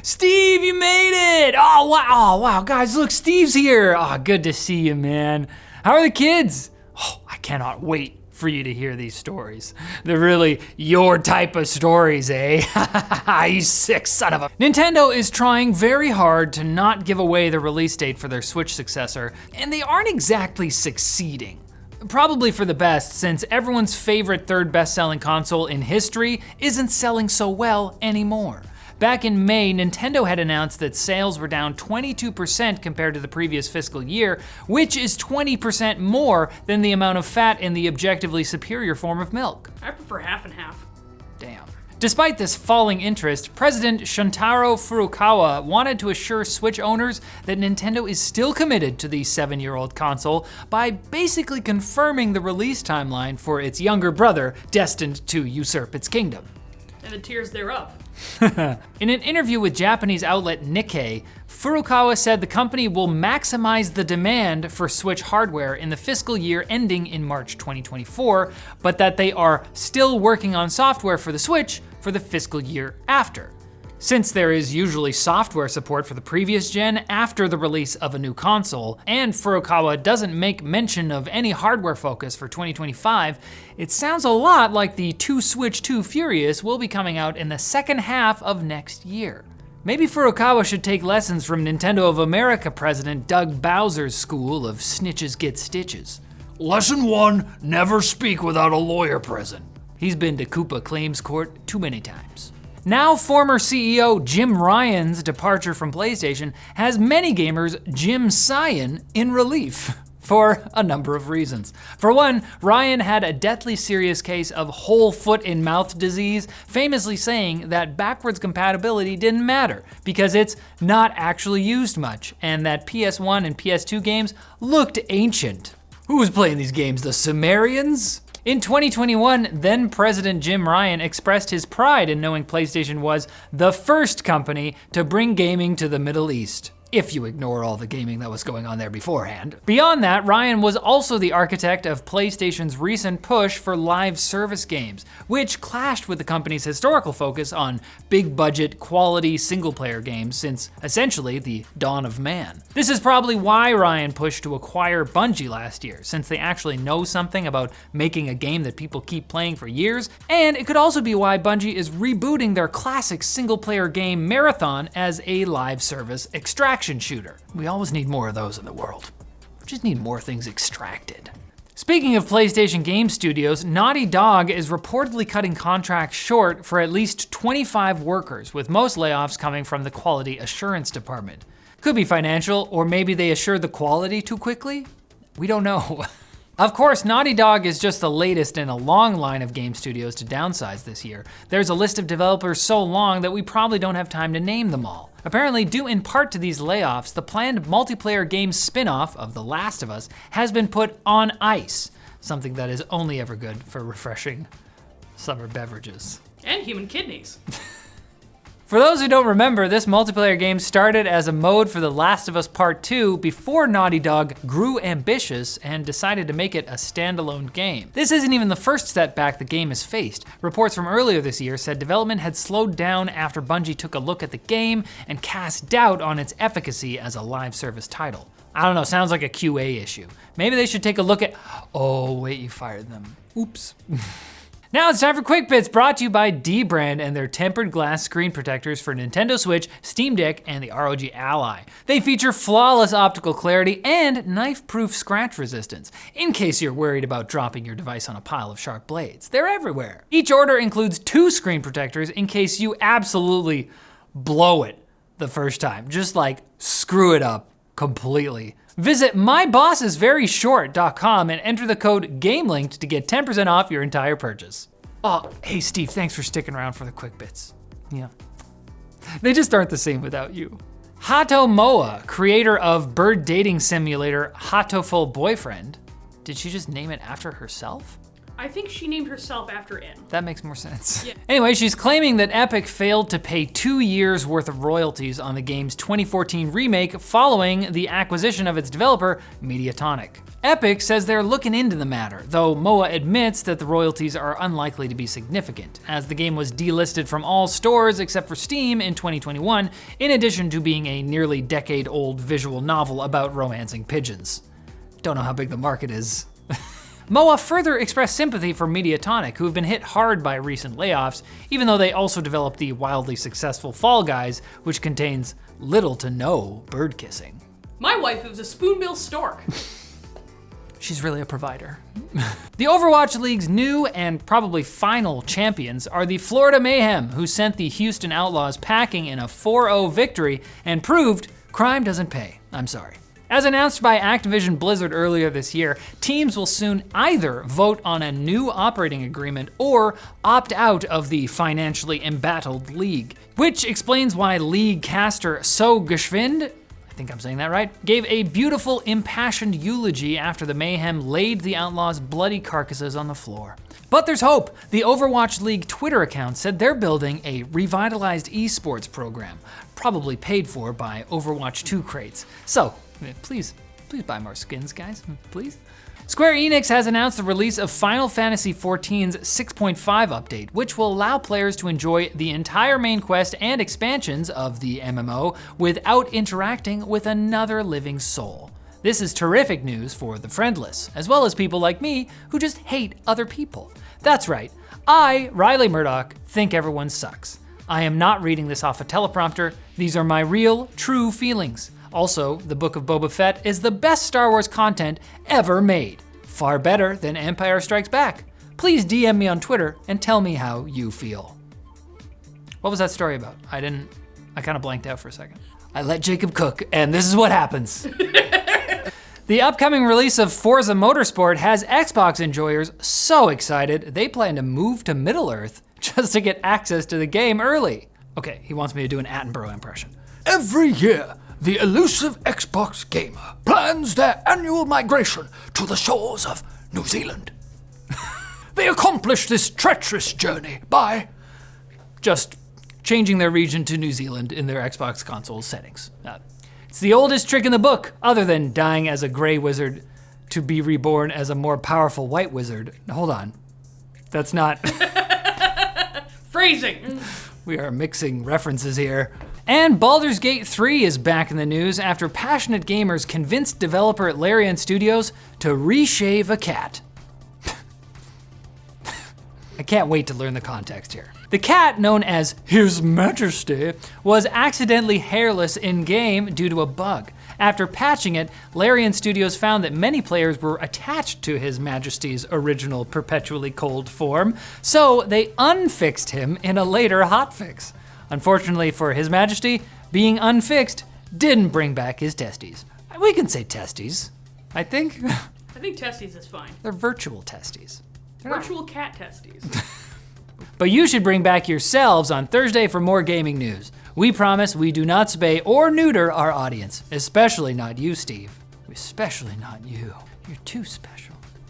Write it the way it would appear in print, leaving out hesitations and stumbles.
Steve, you made it! Oh wow, guys, look, Steve's here. Oh, good to see you, man. How are the kids? Oh, I cannot wait for you to hear these stories. They're really your type of stories, eh? You sick son of a... Nintendo is trying very hard to not give away the release date for their Switch successor, and they aren't exactly succeeding. Probably for the best, since everyone's favorite third best-selling console in history isn't selling so well anymore. Back in May, Nintendo had announced that sales were down 22% compared to the previous fiscal year, which is 20% more than the amount of fat in the objectively superior form of milk. I prefer half and half. Damn. Despite this falling interest, President Shuntaro Furukawa wanted to assure Switch owners that Nintendo is still committed to the 7-year-old console by basically confirming the release timeline for its younger brother, destined to usurp its kingdom. And the tears thereof. In an interview with Japanese outlet Nikkei, Furukawa said the company will maximize the demand for Switch hardware in the fiscal year ending in March 2024, but that they are still working on software for the Switch for the fiscal year after. Since there is usually software support for the previous gen after the release of a new console, and Furukawa doesn't make mention of any hardware focus for 2025, it sounds a lot like the 2 Switch 2 Furious will be coming out in the second half of next year. Maybe Furukawa should take lessons from Nintendo of America president Doug Bowser's school of snitches get stitches. Lesson 1, never speak without a lawyer present. He's been to Koopa Claims Court too many times. Now former CEO Jim Ryan's departure from PlayStation has many gamers Jim Sion in relief for a number of reasons. For one, Ryan had a deathly serious case of whole foot and mouth disease, famously saying that backwards compatibility didn't matter because it's not actually used much, and that PS1 and PS2 games looked ancient. Who was playing these games, the Sumerians? In 2021, then President Jim Ryan expressed his pride in knowing PlayStation was the first company to bring gaming to the Middle East, if you ignore all the gaming that was going on there beforehand. Beyond that, Ryan was also the architect of PlayStation's recent push for live service games, which clashed with the company's historical focus on big budget, quality single-player games since essentially the dawn of man. This is probably why Ryan pushed to acquire Bungie last year, since they actually know something about making a game that people keep playing for years, and it could also be why Bungie is rebooting their classic single-player game Marathon as a live service extraction shooter. We always need more of those in the world. We just need more things extracted. Speaking of PlayStation game studios, Naughty Dog is reportedly cutting contracts short for at least 25 workers, with most layoffs coming from the quality assurance department. Could be financial, or maybe they assured the quality too quickly? We don't know. Of course, Naughty Dog is just the latest in a long line of game studios to downsize this year. There's a list of developers so long that we probably don't have time to name them all. Apparently, due in part to these layoffs, the planned multiplayer game spin-off of The Last of Us has been put on ice, something that is only ever good for refreshing summer beverages. And human kidneys. For those who don't remember, this multiplayer game started as a mode for The Last of Us Part 2 before Naughty Dog grew ambitious and decided to make it a standalone game. This isn't even the first setback the game has faced. Reports from earlier this year said development had slowed down after Bungie took a look at the game and cast doubt on its efficacy as a live service title. I don't know, sounds like a QA issue. Maybe they should take a look at, oh wait, you fired them. Oops. Now it's time for Quick Bits, brought to you by dbrand and their tempered glass screen protectors for Nintendo Switch, Steam Deck, and the ROG Ally. They feature flawless optical clarity and knife-proof scratch resistance, in case you're worried about dropping your device on a pile of sharp blades. They're everywhere. Each order includes 2 screen protectors in case you absolutely blow it the first time. Just like screw it up completely. Visit mybossisveryshort.com and enter the code GAMELINKED to get 10% off your entire purchase. Oh, hey Steve, thanks for sticking around for the quick bits. Yeah. They just aren't the same without you. Hatomoa, creator of bird dating simulator Hatoful Boyfriend. Did she just name it after herself? I think she named herself after N. That makes more sense. Yeah. Anyway, she's claiming that Epic failed to pay 2 years worth of royalties on the game's 2014 remake following the acquisition of its developer, Mediatonic. Epic says they're looking into the matter, though Moa admits that the royalties are unlikely to be significant, as the game was delisted from all stores except for Steam in 2021, in addition to being a nearly decade-old visual novel about romancing pigeons. Don't know how big the market is. Moa further expressed sympathy for Mediatonic, who have been hit hard by recent layoffs, even though they also developed the wildly successful Fall Guys, which contains little to no bird kissing. My wife was a spoonbill stork. She's really a provider. The Overwatch League's new and probably final champions are the Florida Mayhem, who sent the Houston Outlaws packing in a 4-0 victory and proved crime doesn't pay. I'm sorry. As announced by Activision Blizzard earlier this year, teams will soon either vote on a new operating agreement or opt out of the financially embattled league, which explains why league caster So Geschwind, I think I'm saying that right, gave a beautiful, impassioned eulogy after the Mayhem laid the Outlaws' bloody carcasses on the floor. But there's hope. The Overwatch League Twitter account said they're building a revitalized esports program, probably paid for by Overwatch 2 crates. So, please buy more skins, guys, please. Square Enix has announced the release of Final Fantasy XIV's 6.5 update, which will allow players to enjoy the entire main quest and expansions of the MMO without interacting with another living soul. This is terrific news for the friendless, as well as people like me who just hate other people. That's right, I, Riley Murdoch, think everyone sucks. I am not reading this off a teleprompter. These are my real, true feelings. Also, the Book of Boba Fett is the best Star Wars content ever made. Far better than Empire Strikes Back. Please DM me on Twitter and tell me how you feel. What was that story about? I kind of blanked out for a second. I let Jacob cook, and this is what happens. The upcoming release of Forza Motorsport has Xbox enjoyers so excited, they plan to move to Middle-earth just to get access to the game early. Okay, he wants me to do an Attenborough impression. Every year, the elusive Xbox gamer plans their annual migration to the shores of New Zealand. They accomplish this treacherous journey by just changing their region to New Zealand in their Xbox console settings. It's the oldest trick in the book, other than dying as a gray wizard to be reborn as a more powerful white wizard. Hold on, that's not... Phrasing. We are mixing references here. And Baldur's Gate 3 is back in the news after passionate gamers convinced developer at Larian Studios to reshave a cat. I can't wait to learn the context here. The cat, known as His Majesty, was accidentally hairless in-game due to a bug. After patching it, Larian Studios found that many players were attached to His Majesty's original perpetually cold form, so they unfixed him in a later hotfix. Unfortunately for His Majesty, being unfixed didn't bring back his testes. We can say testes, I think. I think testes is fine. They're virtual testes. Virtual cat testes. But you should bring back yourselves on Thursday for more gaming news. We promise we do not spay or neuter our audience, especially not you, Steve. Especially not you. You're too special.